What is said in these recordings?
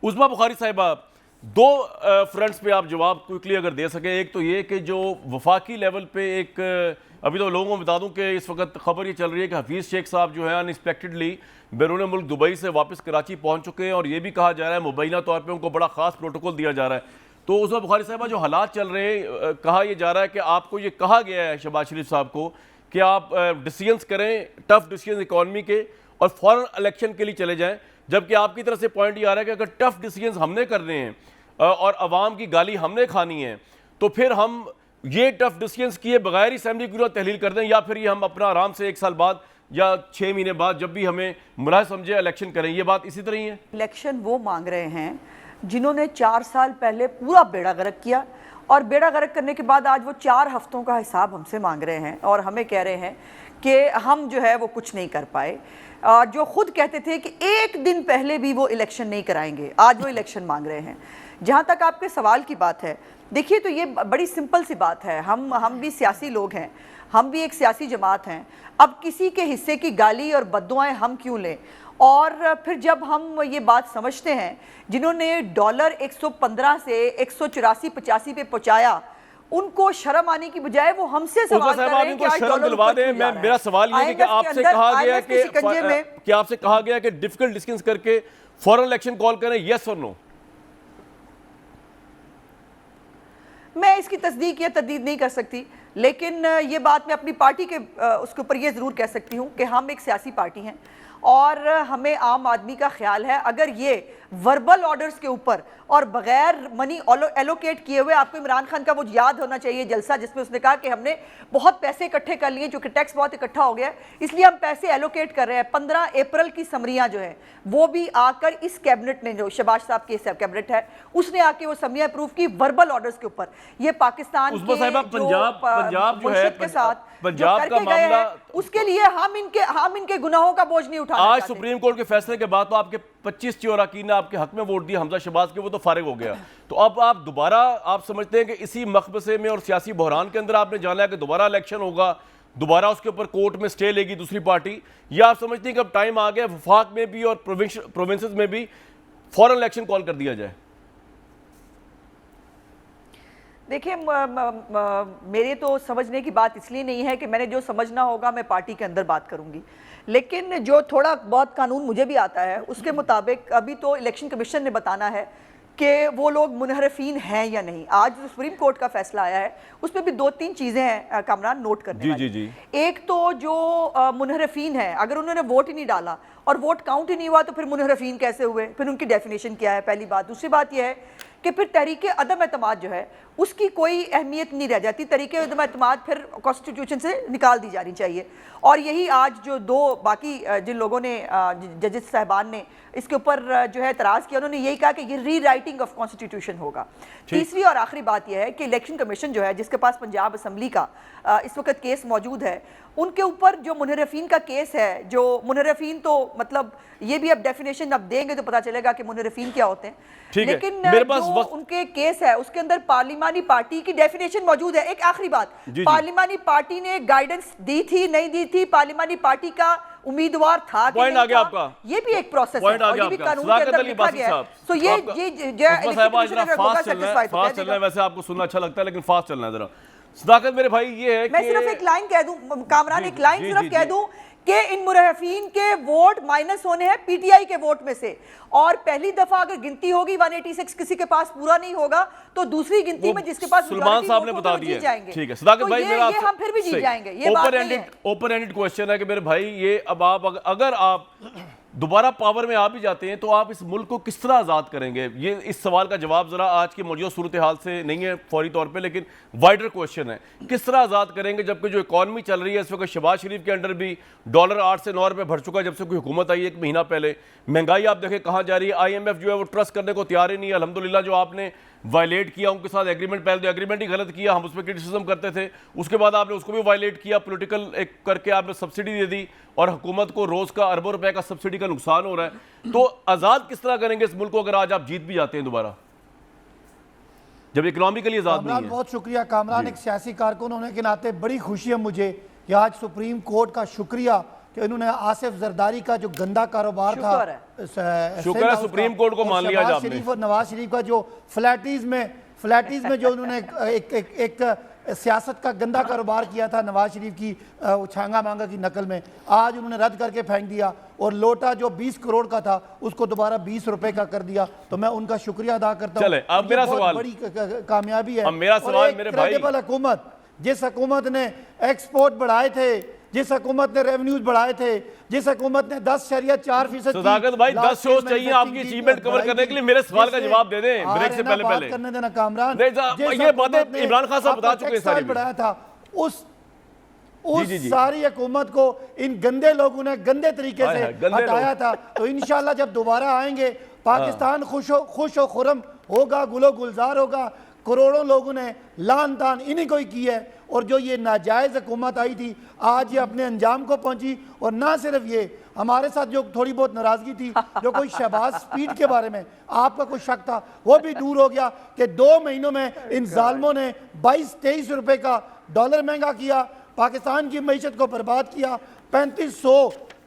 उस्मा बुखारी साहिबा, दो फ्रंट्स पे आप जवाब क्विकली अगर दे सकें। एक तो ये कि जो वफाकी लेवल पे एक अभी तो लोगों को बता दूं कि इस वक्त खबर ये चल रही है कि हफीज़ शेख साहब जो है अनएक्सपेक्टेडली बैरून मुल्क दुबई से वापस कराची पहुंच चुके हैं, और ये भी कहा जा रहा है मुबैना तौर पे उनको बड़ा खास प्रोटोकॉल दिया जा रहा है। तो उस्मा बुखारी साहिबा, जो हालात चल रहे हैं, कहा यह जा रहा है कि आपको ये कहा गया है शहबाज शरीफ साहब को कि आप डिसीजंस करें, टफ डिसीजन इकॉनमी के, और फौरन इलेक्शन के लिए चले जाएं, जबकि आपकी तरफ से पॉइंट ये आ रहा है कि अगर टफ डिसीजंस हमने करने हैं और अवाम की गाली हमने खानी है, तो फिर हम ये टफ डिसीजंस किए बगैर ही असेंबली की तहलील कर दें, या फिर ये हम अपना आराम से 1 साल बाद या 6 महीने बाद जब भी हमें मुनासिब समझे इलेक्शन करें। ये बात इसी तरह ही है। इलेक्शन वो मांग रहे हैं जिन्होंने 4 साल पहले पूरा बेड़ा गर्क किया, और बेड़ा गर्क करने के बाद आज वो 4 हफ्तों का हिसाब हमसे मांग रहे हैं और हमें कह रहे हैं कि हम जो है वो कुछ नहीं कर पाए। जो खुद कहते थे कि 1 दिन पहले भी वो इलेक्शन नहीं कराएंगे, आज वो इलेक्शन मांग रहे हैं। जहाँ तक आपके सवाल की बात है, देखिए तो ये बड़ी सिंपल सी बात है। हम भी सियासी लोग हैं, हम भी एक सियासी जमात हैं। अब किसी के हिस्से की गाली और बद्दुआएं हम क्यों लें? और फिर जब हम ये बात समझते हैं, जिन्होंने डॉलर 115 से 184-85 पे पहुंचाया, उनको शर्म आने की बजाय वो हमसे सवाल कर रहे हैं कि आज डॉलर ऊपर क्यों जा रहा है। मेरा सवाल ये है कि आपसे कहा गया कि आपसे कहा गया कि डिफिकल्ट डिसीजंस करके फौरन इलेक्शन कॉल करें, यस और नो? मैं इसकी तस्दीक या तददीद नहीं कर सकती, लेकिन ये बात मैं अपनी पार्टी के उसके ऊपर ये ज़रूर कह सकती हूँ कि हम एक सियासी पार्टी हैं और हमें आम आदमी का ख्याल है। अगर ये वर्बल ऑर्डर्स के ऊपर और बगैर मनी एलोकेट किए हुए, आपको इमरान खान का वो याद होना चाहिए जलसा जिसमें उसने कहा कि हमने बहुत पैसे इकट्ठे कर लिए, क्योंकि टैक्स बहुत इकट्ठा हो गया है, इसलिए हम पैसे एलोकेट कर रहे हैं। 15 अप्रैल की समरियां जो है वो भी आकर इस कैबिनेट ने, जो शहबाज साहब की कैबिनेट है, उसने आके वो समरियां अप्रूव की वर्बल ऑर्डर्स के ऊपर। ये पाकिस्तान के पंजाब जो है के साथ पंजाब का मामला, उसके लिए हम इनके गुनाहों का बोझ नहीं उठाना। आज सुप्रीम कोर्ट के फैसले के बाद तो आपके 25 चोराकीन ने आपके हक में वोट दिया, हमजा शहबाज के, वो तो फारिग हो गया। तो अब आप दोबारा आप समझते हैं कि इसी मकबसे में और सियासी बहरान के अंदर आपने जाना है कि दोबारा इलेक्शन होगा, दोबारा उसके ऊपर कोर्ट में स्टे लेगी दूसरी पार्टी, या आप समझते हैं कि अब टाइम आ गया वफाक में भी और प्रोविंसेस में भी फौरन इलेक्शन कॉल कर दिया जाए? देखिए, मेरे तो समझने की बात इसलिए नहीं है कि मैंने जो समझना होगा मैं पार्टी के अंदर बात करूंगी, लेकिन जो थोड़ा बहुत कानून मुझे भी आता है उसके मुताबिक अभी तो इलेक्शन कमीशन ने बताना है कि वो लोग मुनहरफीन हैं या नहीं। आज जो सुप्रीम कोर्ट का फैसला आया है उसमें भी 2-3 चीज़ें हैं कामरान नोट करने वाली। जी। एक तो जो मुनहरफीन है, अगर उन्होंने वोट ही नहीं डाला और वोट काउंट ही नहीं हुआ तो फिर मुनहरफीन कैसे हुए? फिर उनकी डेफिनेशन क्या है? पहली बात। दूसरी बात यह है कि फिर तहरीक अदम एतमाद जो है उसकी कोई अहमियत नहीं रह जाती। तहरीक अदम एतमाद फिर कॉन्स्टिट्यूशन से निकाल दी जानी चाहिए। और यही आज जो 2 बाकी जिन लोगों ने, जजेस साहबान ने इसके ऊपर जो है एतराज़ किया, उन्होंने यही कहा कि ये री राइटिंग ऑफ कॉन्स्टिट्यूशन होगा। तीसरी और आखिरी बात यह है कि इलेक्शन कमीशन जो है, जिसके पास पंजाब असम्बली का इस वक्त केस मौजूद है, उनके ऊपर जो मुनहरफीन का केस है, जो मुनहरफीन तो मतलब ये भी अब डेफिनेशन अब देंगे तो पता चलेगा कि मुनहरफीन क्या होते हैं, लेकिन जो उनके केस है उसके अंदर पार्लिमानी पार्टी की डेफिनेशन मौजूद है। एक आखिरी बात, पार्लिमानी पार्टी ने गाइडेंस दी थी, नहीं दी थी, पार्लिमानी पार्टी का उम्मीदवार था कि नहीं था, आपका ये भी एक प्रोसेस है और ये भी कानून के अंदर लिखा गया है। तो ये फास्ट चलना है, वैसे आपको सुनना अच्छा लगता है लेकिन फास्ट चलना है जरा। सदाकत मेरे भाई, ये है मैं सिर्फ एक लाइन कह दूं कामरान, एक लाइन सिर्फ कह दूं कि इन मुरहफीन के वोट माइनस होने हैं पीटीआई के वोट में से, और पहली दफा अगर गिनती होगी 186 किसी के पास पूरा नहीं होगा तो दूसरी गिनती में जिसके पास सुलेमान साहब ने बता दिया। ठीक है सदाकत भाई, मेरा ये हम फिर भी जीत जाएंगे। ये ओपन एंडेड क्वेश्चन है कि मेरे भाई, ये अब आप अगर आप दोबारा पावर में आ भी जाते हैं तो आप इस मुल्क को किस तरह आज़ाद करेंगे? ये इस सवाल का जवाब ज़रा आज की मौजूदा सूरत हाल से नहीं है फौरी तौर पे, लेकिन वाइडर क्वेश्चन है, किस तरह आज़ाद करेंगे जबकि जो इकॉनमी चल रही है इस वक्त शहबाज शरीफ के अंडर भी डॉलर 8 से 9 रुपये भर चुका है जब से कोई हुकूमत आई 1 महीना पहले। महंगाई आप देखें कहाँ जा रही है, IMF जो है वो ट्रस्ट करने को तैयार ही नहीं है। अल्हम्दुलिल्लाह जो आपने वायलेट किया उनके साथ एग्रीमेंट, पहले तो एग्रीमेंट ही गलत किया, हम उस पर क्रिटिसिज्म करते थे, उसके बाद आपने उसको भी वायलेट किया, पॉलिटिकल एक करके आपने सब्सिडी दे दी और हुकूमत को रोज का अरबों रुपए का सब्सिडी का नुकसान हो रहा है। तो आजाद किस तरह करेंगे इस मुल्क को अगर आज आप जीत भी जाते हैं दोबारा, जब इकोनॉमिकली आजाद नहीं है? बहुत शुक्रिया कामरान, एक सियासी कारकुन होने के नाते बड़ी खुशी है मुझे कि आज सुप्रीम कोर्ट का शुक्रिया कि उन्होंने आसिफ जरदारी का जो गंदा कारोबार था, शुक्र है सुप्रीम कोर्ट को मान लिया शहबाज शरीफ और नवाज शरीफ का जो फ्लैटीज में जो उन्होंने एक सियासत का गंदा कारोबार किया था नवाज शरीफ की छांगा मांगा की नकल में, आज उन्होंने रद्द करके फेंक दिया और लोटा जो 20 करोड़ का था उसको दोबारा 20 रुपए का कर दिया। तो मैं उनका शुक्रिया अदा करता हूं। चले, अब मेरा सवाल, बड़ी कामयाबी है। अब मेरा सवाल मेरे भाई, हुकूमत, जिस हुकूमत ने एक्सपोर्ट बढ़ाए थे, जिस हुकूमत ने रेवेन्यूज बढ़ाए थे, जिस हुकूमत ने 10.4% सदाकत भाई 10 शोज चाहिए आपकी अचीवमेंट कवर करने के लिए, मेरे सवाल का जवाब दे दें ब्रेक से पहले करने देना कामरान। ये बातें इमरान खान साहब बता चुके हैं सारी, बढ़ाया था उस सारी हुकूमत को इन गंदे लोगों ने गंदे तरीके से हटाया था। तो इंशाल्लाह जब दोबारा आएंगे पाकिस्तान खुश व खुरम होगा, गुलो गुलजार होगा। करोड़ों लोगों ने लान तान इन्हीं को ही की है और जो ये नाजायज हुकूमत आई थी आज ये अपने अंजाम को पहुंची। और ना सिर्फ ये, हमारे साथ जो थोड़ी बहुत नाराजगी थी, जो कोई शहबाज स्पीड के बारे में आपका कोई शक था, वो भी दूर हो गया कि 2 महीनों में इन जालमों ने 22-23 रुपए का डॉलर महंगा किया, पाकिस्तान की मईशत को बर्बाद किया। 3500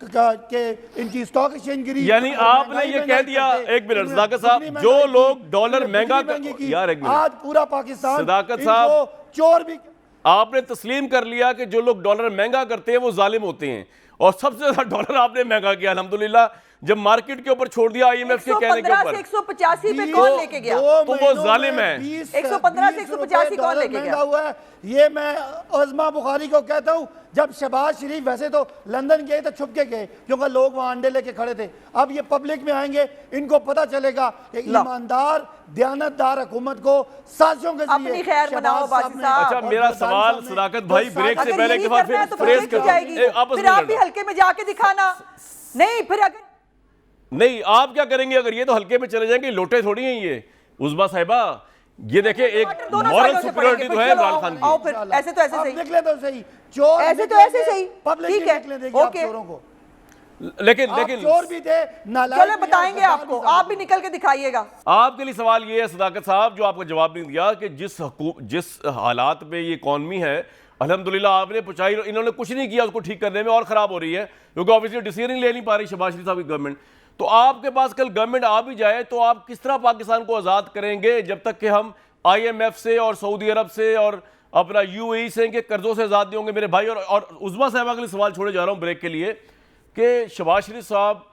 के इनकी स्टॉक एक्सचेंज गिरी। यानी आपने ये कह दिया, एक मिनट सदाकत साहब, जो लोग डॉलर महंगा यार एक मिनट, आज पूरा पाकिस्तान सदाकत साहब चोर भी, आपने तस्लीम कर लिया कि जो लोग डॉलर महंगा करते हैं वो जालिम होते हैं, और सबसे ज्यादा डॉलर आपने महंगा किया अल्हम्दुलिल्लाह, जब मार्केट के ऊपर छोड़ दिया IMF के कहने के ऊपर। 185 पे कौन लेके गया? तो वो जालिम है। 115 से 185 कौन लेके गया? हुआ है। ये मैं अज़मा बुखारी को कहता हूं, जब शहबाज शरीफ वैसे तो लंदन गए तो छुप के गए क्योंकि लोग वहां अंडे लेके खड़े थे, अब ये पब्लिक में आएंगे, इनको पता चलेगा कि ईमानदार दयानतदार हुकूमत को साजिशों के जरिए अपनी खैर मनाओ बाजी साहब। अच्छा मेरा सवाल सदाकत भाई ब्रेक से पहले एक बार फिर फ्रेज कर जाएगी, फिर आप भी हल्के में जाके दिखाना। नहीं फिर अगर नहीं आप क्या करेंगे अगर ये तो हल्के में चले जाएंगे, लोटे थोड़ी हैं ये उज़मा साहिबा। ये देखिए एक मॉरल सुपीरियरिटी तो है इमरान खान आओ फिर ऐसे तो ऐसे सही देख ले तो सही, चोर ऐसे तो ऐसे सही, ठीक है ओके, लेकिन चोर भी थे, चलो बताएंगे आपको, आप भी निकल के दिखाइएगा। आपके लिए सवाल ये है सदाकत साहब, जो आपको जवाब नहीं दिया, कि जिस हालात में ये इकॉनमी है अल्हम्दुलिल्लाह आपने पहुंचाई, इन्होंने कुछ नहीं किया उसको ठीक करने में, और खराब हो रही है क्योंकि ऑब्वियसली डिसीजन ले नहीं पा रही शहबाज शरीफ साहब की गवर्नमेंट। तो आपके पास कल गवर्नमेंट आ भी जाए तो आप किस तरह पाकिस्तान को आज़ाद करेंगे जब तक कि हम IMF से और सऊदी अरब से और अपना UAE से के कर्जों से आज़ाद नहीं होंगे मेरे भाई। और उज़मा साहबा के लिए सवाल छोड़े जा रहा हूँ ब्रेक के लिए कि शहबाज शरीफ साहब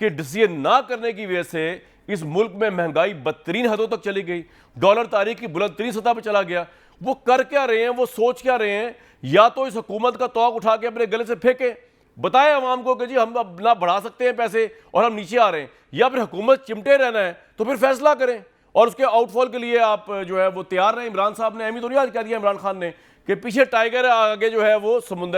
के डिसीजन ना करने की वजह से इस मुल्क में महंगाई बदतरीन हदों तक चली गई, डॉलर तारीख की बुलंद तरीन सतह पर चला गया। वो कर क्या रहे हैं, वो सोच क्या रहे हैं? या तो इस हुकूमत का तौक उठा के अपने गले से फेंके, बताएं अवाम को कि जी हम अब ना बढ़ा सकते हैं पैसे और हम नीचे आ रहे हैं, या फिर हुकूमत चिमटे रहना है तो फिर फैसला करें और उसके आउटफॉल के लिए आप जो है वो तैयार रहें। इमरान साहब ने अहमी तो नहीं आज कह दिया इमरान खान ने कि पीछे टाइगर आगे जो है वो समुंदर